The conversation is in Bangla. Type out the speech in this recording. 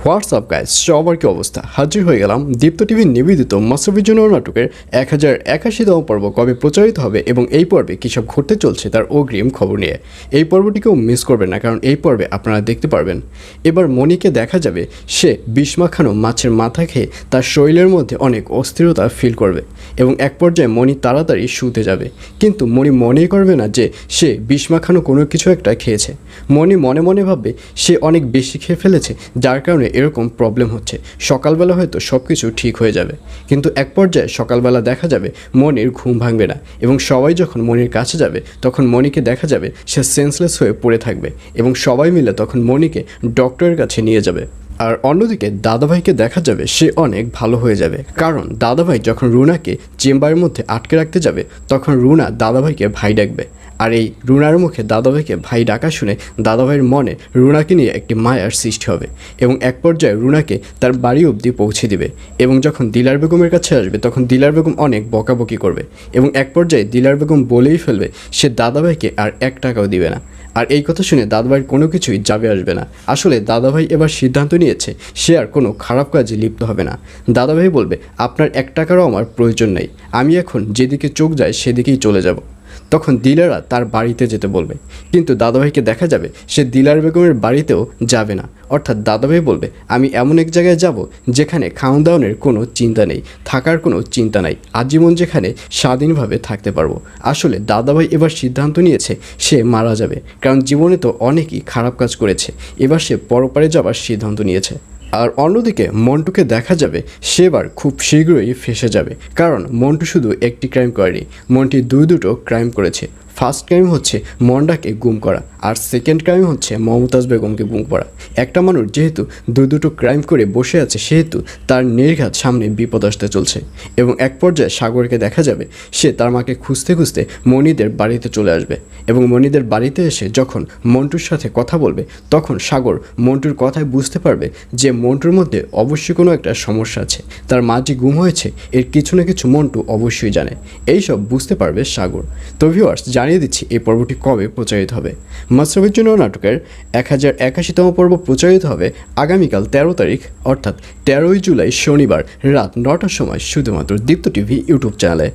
হোয়াটসঅ্যাপ গাইস, সবার কি অবস্থা? হাজির হয়ে গেলাম দীপ্ত টিভির নিবেদিত মাশরাফির জন্য নাটকের 1081তম পর্ব কবে প্রচারিত হবে এবং এই পর্বে কী সব ঘটতে চলছে তার অগ্রিম খবর নিয়ে। এই পর্বটিকেও মিস করবেন না, কারণ এই পর্বে আপনারা দেখতে পারবেন এবার মণিকে দেখা যাবে সে বিষ মাখানো মাছের মাথা খেয়ে তার শরীরের মধ্যে অনেক অস্থিরতা ফিল করবে এবং এক পর্যায়ে মণি তাড়াতাড়ি শুতে যাবে, কিন্তু মণি মনেই করবে না যে সে বিষ মাখানো কোনো কিছু একটা খেয়েছে। মণি মনে মনে ভাববে সে অনেক বেশি খেয়ে ফেলেছে, যার কারণে এরকম প্রবলেম হচ্ছে। সকালবেলা হয়তো সব কিছু ঠিক হয়ে যাবে, কিন্তু এক পর্যায়ে সকালবেলা দেখা যাবে মনির ঘুম ভাঙবে না এবং সবাই যখন মনির কাছে যাবে তখন মনিকে দেখা যাবে সে সেন্সলেস হয়ে পড়ে থাকবে এবং সবাই মিলে তখন মনিকে ডক্টরের কাছে নিয়ে যাবে। আর অন্যদিকে দাদাভাইকে দেখা যাবে সে অনেক ভালো হয়ে যাবে, কারণ দাদাভাই যখন রুনাকে চেম্বারের মধ্যে আটকে রাখতে যাবে তখন রুনা দাদাভাইকে ভাই ডাকবে। আর এই রুনার মুখে দাদাভাইকে ভাই ডাকা শুনে দাদাভাইয়ের মনে রুনাকে নিয়ে একটি মায়ার সৃষ্টি হবে এবং এক পর্যায়ে রুনাকে তার বাড়ি অবধি পৌঁছে দিবে এবং যখন দিলার বেগমের কাছে আসবে তখন দিলার বেগম অনেক বকাবকি করবে এবং এক পর্যায়ে দিলার বেগম বলেই ফেলবে সে দাদাভাইকে আর 1 টাকাও দিবে না। আর এই কথা শুনে দাদাভাইয়ের কোনো কিছুই যাবে আসবে না। আসলে দাদাভাই এবার সিদ্ধান্ত নিয়েছে সে আর কোনো খারাপ কাজে লিপ্ত হবে না। দাদাভাই বলবে আপনার 1 টাকারও আমার প্রয়োজন নেই, আমি এখন যেদিকে চোখ যায় সেদিকেই চলে যাব। তখন দিলারা তার বাড়িতে যেতে বলবে, কিন্তু দাদাভাইকে দেখা যাবে সে দিলার বেগমের বাড়িতেও যাবে না। অর্থাৎ দাদাভাই বলবে আমি এমন এক জায়গায় যাব যেখানে খাওয়ান দাওয়ানের কোনো চিন্তা নেই, থাকার কোনো চিন্তা নাই, আজীবন যেখানে স্বাধীনভাবে থাকতে পারবো। আসলে দাদাভাই এবার সিদ্ধান্ত নিয়েছে সে মারা যাবে, কারণ জীবনে তো অনেকই খারাপ কাজ করেছে, এবার সে পরপারে যাবার সিদ্ধান্ত নিয়েছে। আর অন্যদিকে মন্টুকে দেখা যাবে সেবার খুব শীঘ্রই ফেঁসে যাবে, কারণ মন্টু শুধু একটি ক্রাইম করেনি, মন্টি দুটো ক্রাইম করেছে। ফার্স্ট ক্রাইম হচ্ছে মন্ডাকে গুম করা, আর সেকেন্ড ক্রাইম হচ্ছে মমতাজ বেগমকে গুম করা। একটা মানুষ যেহেতু দুটো ক্রাইম করে বসে আছে সেহেতু তার নির্ঘাত সামনে বিপদ আসতে চলছে এবং এক পর্যায়ে সাগরকে দেখা যাবে সে তার মাকে খুঁজতে খুঁজতে মনিদের বাড়িতে চলে আসবে এবং মনিদের বাড়িতে এসে যখন মন্টুর সাথে কথা বলবে তখন সাগর মন্টুর কথায় বুঝতে পারবে যে মন্টুর মধ্যে অবশ্যই কোনো একটা সমস্যা আছে, তার মা যে গুম হয়েছে এর কিছু না কিছু মন্টু অবশ্যই জানে। এইসব বুঝতে পারবে সাগর। তো ভিউয়ার্স, জানিয়ে দিচ্ছি এই পর্বটি কবে প্রচারিত হবে। মাশরাফির জন্য নাটকের 1081তম পর্ব প্রচারিত হবে আগামীকাল 13 তারিখ, অর্থাৎ 13ই জুলাই শনিবার রাত 9টার সময় শুধুমাত্র দীপ্ত টিভি ইউটিউব চ্যানেলে।